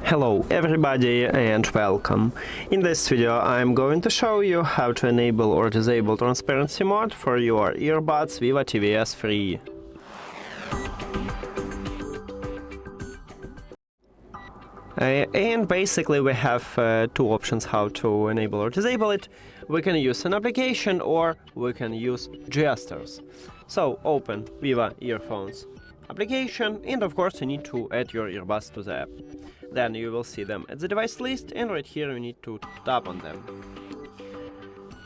Hello everybody and welcome. In this video I'm going to show you how to enable or disable transparency mode for your earbuds VIVO TWS 3. And basically we have two options how to enable or disable it. We can use an application or we can use gestures. So open VIVO Earphones application, and of course you need to add your earbuds to the app. Then you will see them at the device list, and right here you need to tap on them.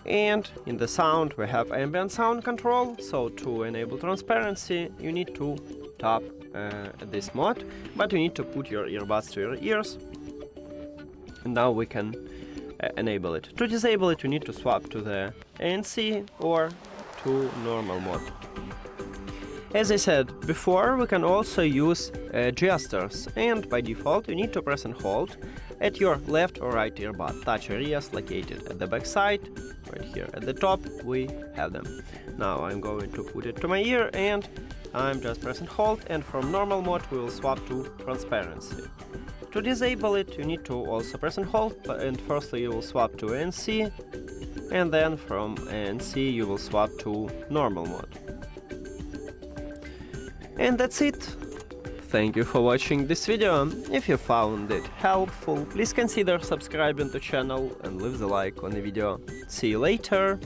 And in the sound we have ambient sound control, so to enable transparency you need to tap this mode, but you need to put your earbuds to your ears. And now we can enable it. To disable it you need to swap to the ANC or to normal mode. As I said before, we can also use gestures, and by default you need to press and hold at your left or right earbud. Touch areas located at the back side, right here at the top we have them. Now I'm going to put it to my ear and I'm just press and hold, and from normal mode we will swap to transparency. To disable it you need to also press and hold, and firstly you will swap to ANC, and then from ANC you will swap to normal mode. And that's it. Thank you for watching this video. If you found it helpful, please consider subscribing to the channel and leave the like on the video. See you later!